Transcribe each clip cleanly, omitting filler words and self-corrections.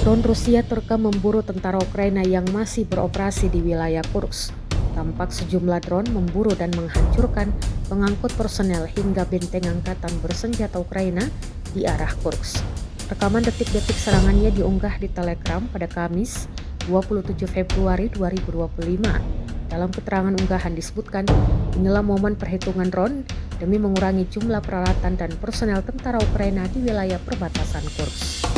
Drone Rusia terekam memburu tentara Ukraina yang masih beroperasi di wilayah Kursk. Tampak sejumlah drone memburu dan menghancurkan pengangkut personel hingga benteng angkatan bersenjata Ukraina di arah Kursk. Rekaman detik-detik serangannya diunggah di Telegram pada Kamis 27 Februari 2025. Dalam keterangan unggahan disebutkan, inilah momen perhitungan drone demi mengurangi jumlah peralatan dan personel tentara Ukraina di wilayah perbatasan Kursk.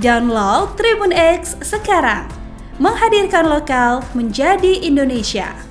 Download Tribun X sekarang, menghadirkan lokal menjadi Indonesia.